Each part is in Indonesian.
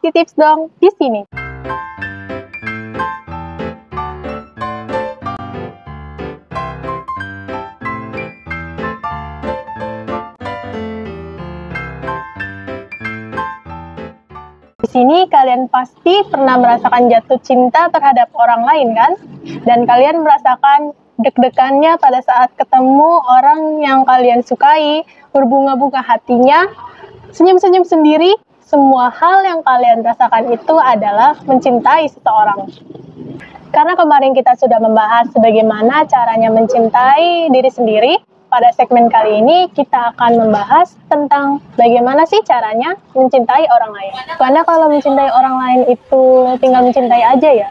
di Tips Dong di sini. Di sini kalian pasti pernah merasakan jatuh cinta terhadap orang lain kan? Dan kalian merasakan deg-degannya pada saat ketemu orang yang kalian sukai, berbunga-bunga hatinya, senyum-senyum sendiri. Semua hal yang kalian rasakan itu adalah mencintai seseorang. Karena kemarin kita sudah membahas bagaimana caranya mencintai diri sendiri, pada segmen kali ini kita akan membahas tentang bagaimana sih caranya mencintai orang lain. Karena kalau mencintai orang lain itu tinggal mencintai aja ya.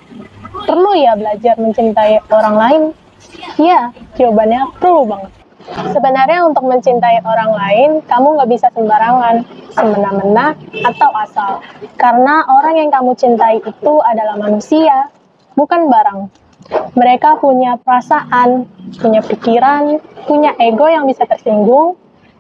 Perlu ya belajar mencintai orang lain? Iya, jawabannya perlu banget. Sebenarnya untuk mencintai orang lain, kamu nggak bisa sembarangan, semena-mena, atau asal. Karena orang yang kamu cintai itu adalah manusia, bukan barang. Mereka punya perasaan, punya pikiran, punya ego yang bisa tersinggung,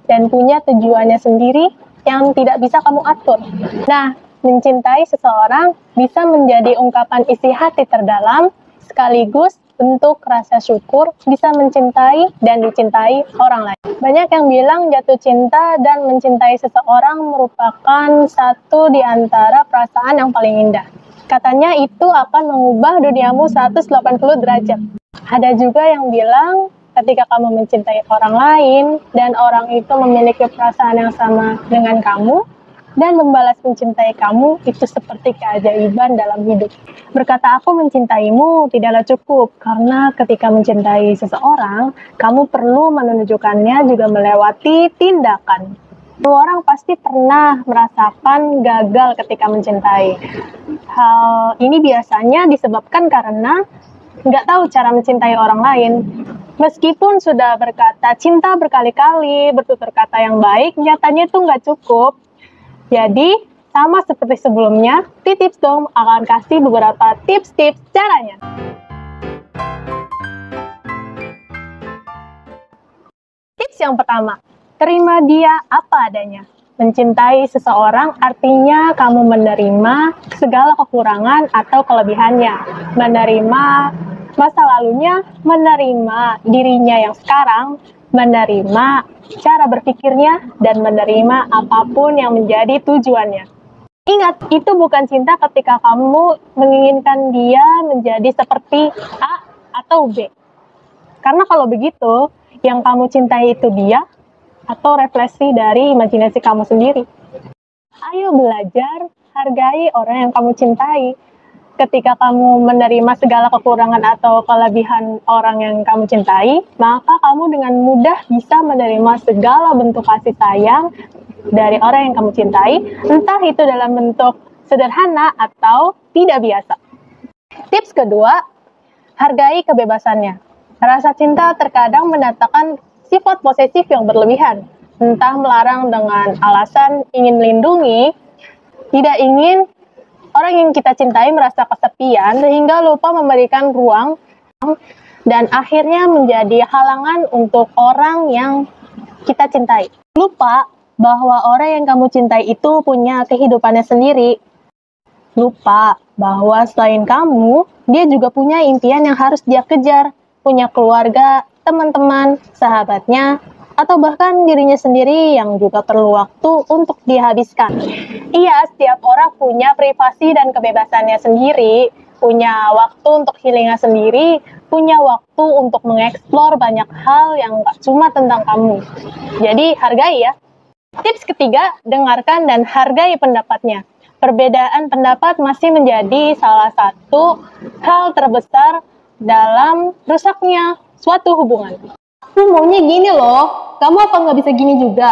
dan punya tujuannya sendiri yang tidak bisa kamu atur. Nah, mencintai seseorang bisa menjadi ungkapan isi hati terdalam, sekaligus bentuk rasa syukur bisa mencintai dan dicintai orang lain. Banyak yang bilang jatuh cinta dan mencintai seseorang merupakan satu di antara perasaan yang paling indah. Katanya itu akan mengubah duniamu 180 derajat. Ada juga yang bilang ketika kamu mencintai orang lain dan orang itu memiliki perasaan yang sama dengan kamu dan membalas mencintai kamu, itu seperti keajaiban dalam hidup. Berkata aku mencintaimu tidaklah cukup, karena ketika mencintai seseorang, kamu perlu menunjukkannya juga melewati tindakan. Semua orang pasti pernah merasakan gagal ketika mencintai. Hal ini biasanya disebabkan karena nggak tahu cara mencintai orang lain. Meskipun sudah berkata cinta berkali-kali, bertutur kata yang baik, nyatanya itu nggak cukup. Jadi, sama seperti sebelumnya, di Tips Dong akan kasih beberapa tips-tips caranya. Tips yang pertama, terima dia apa adanya. Mencintai seseorang artinya kamu menerima segala kekurangan atau kelebihannya. Menerima masa lalunya, menerima dirinya yang sekarang, menerima cara berpikirnya, dan menerima apapun yang menjadi tujuannya. Ingat, itu bukan cinta ketika kamu menginginkan dia menjadi seperti A atau B. Karena kalau begitu, yang kamu cintai itu dia, atau refleksi dari imajinasi kamu sendiri. Ayo belajar, hargai orang yang kamu cintai. Ketika kamu menerima segala kekurangan atau kelebihan orang yang kamu cintai, maka kamu dengan mudah bisa menerima segala bentuk kasih sayang dari orang yang kamu cintai, entah itu dalam bentuk sederhana atau tidak biasa. Tips kedua, hargai kebebasannya. Rasa cinta terkadang mendatangkan sifat posesif yang berlebihan, entah melarang dengan alasan ingin melindungi, tidak ingin orang yang kita cintai merasa kesepian sehingga lupa memberikan ruang dan akhirnya menjadi halangan untuk orang yang kita cintai. Lupa bahwa orang yang kamu cintai itu punya kehidupannya sendiri. Lupa bahwa selain kamu, dia juga punya impian yang harus dia kejar, punya keluarga, teman-teman, sahabatnya, atau bahkan dirinya sendiri yang juga perlu waktu untuk dihabiskan. Iya, setiap orang punya privasi dan kebebasannya sendiri, punya waktu untuk healingnya sendiri, punya waktu untuk mengeksplor banyak hal yang gak cuma tentang kamu. Jadi, hargai ya. Tips ketiga, dengarkan dan hargai pendapatnya. Perbedaan pendapat masih menjadi salah satu hal terbesar dalam rusaknya suatu hubungan. Aku maunya gini loh, kamu apa nggak bisa gini juga?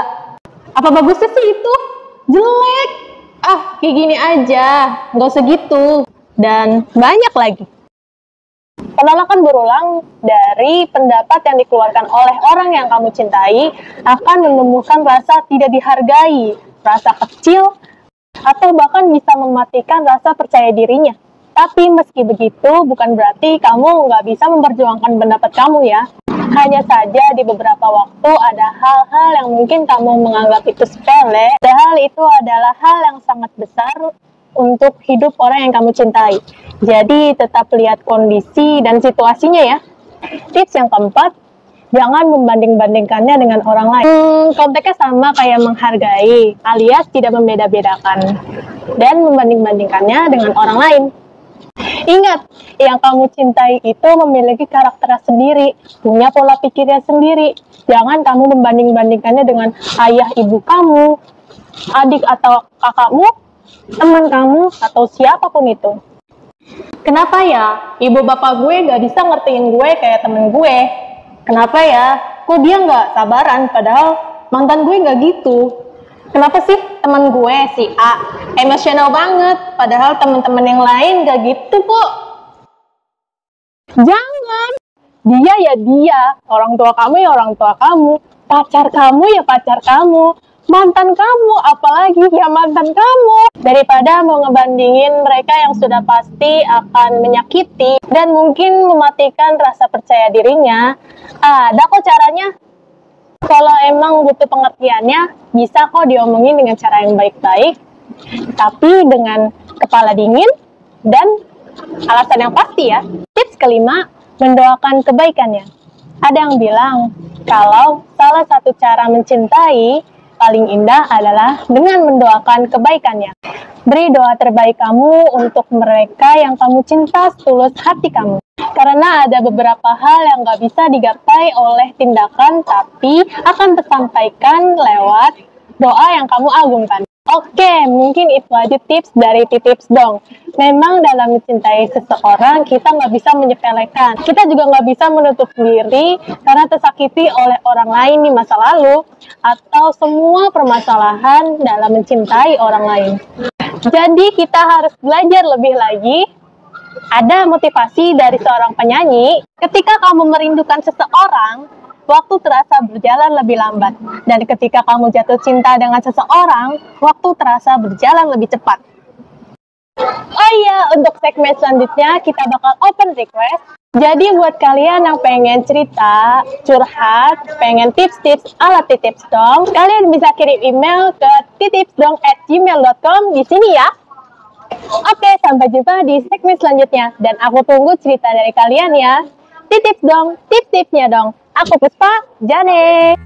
Apa bagusnya sih itu? Jelek! Kayak gini aja, nggak usah gitu. Dan banyak lagi. Penolakan berulang dari pendapat yang dikeluarkan oleh orang yang kamu cintai akan menumbuhkan rasa tidak dihargai, rasa kecil, atau bahkan bisa mematikan rasa percaya dirinya. Tapi meski begitu, bukan berarti kamu nggak bisa memperjuangkan pendapat kamu ya. Hanya saja di beberapa waktu ada hal-hal yang mungkin kamu menganggap itu sepele, padahal itu adalah hal yang sangat besar untuk hidup orang yang kamu cintai. Jadi tetap lihat kondisi dan situasinya ya. Tips yang keempat, jangan membanding-bandingkannya dengan orang lain. Konteksnya sama kayak menghargai, alias tidak membeda-bedakan dan membanding-bandingkannya dengan orang lain. Ingat, yang kamu cintai itu memiliki karakter sendiri, punya pola pikirnya sendiri. Jangan kamu membanding-bandingkannya dengan ayah ibu kamu, adik atau kakakmu, teman kamu, atau siapapun itu. Kenapa ya ibu bapak gue gak bisa ngertiin gue kayak temen gue? Kenapa ya kok dia gak sabaran padahal mantan gue gak gitu? Kenapa sih teman gue si A emosional banget padahal teman-teman yang lain gak gitu kok? Jangan, dia ya dia, orang tua kamu ya orang tua kamu, pacar kamu ya pacar kamu, mantan kamu apalagi ya mantan kamu. Daripada mau ngebandingin mereka yang sudah pasti akan menyakiti dan mungkin mematikan rasa percaya dirinya, ada kok caranya. Kalau emang butuh pengertiannya, bisa kok diomongin dengan cara yang baik-baik, tapi dengan kepala dingin dan alasan yang pasti ya. Tips kelima, mendoakan kebaikannya. Ada yang bilang, kalau salah satu cara mencintai paling indah adalah dengan mendoakan kebaikannya. Beri doa terbaik kamu untuk mereka yang kamu cinta setulus hati kamu. Karena ada beberapa hal yang gak bisa digapai oleh tindakan, tapi akan tersampaikan lewat doa yang kamu agungkan. Oke, mungkin itu aja tips dari Titips Dong. Memang dalam mencintai seseorang, kita nggak bisa menyepelekan. Kita juga nggak bisa menutup diri karena tersakiti oleh orang lain di masa lalu, atau semua permasalahan dalam mencintai orang lain. Jadi kita harus belajar lebih lagi. Ada motivasi dari seorang penyanyi, ketika kamu merindukan seseorang, waktu terasa berjalan lebih lambat. Dan ketika kamu jatuh cinta dengan seseorang, waktu terasa berjalan lebih cepat. Oh iya, untuk segmen selanjutnya kita bakal open request. Jadi buat kalian yang pengen cerita, curhat, pengen tips-tips ala Titips Dong, kalian bisa kirim email ke titipsdong@gmail.com di sini ya. Oke, sampai jumpa di segmen selanjutnya. Dan aku tunggu cerita dari kalian ya. Titips Dong, tips-tipsnya dong. Aku Puspa, Jane.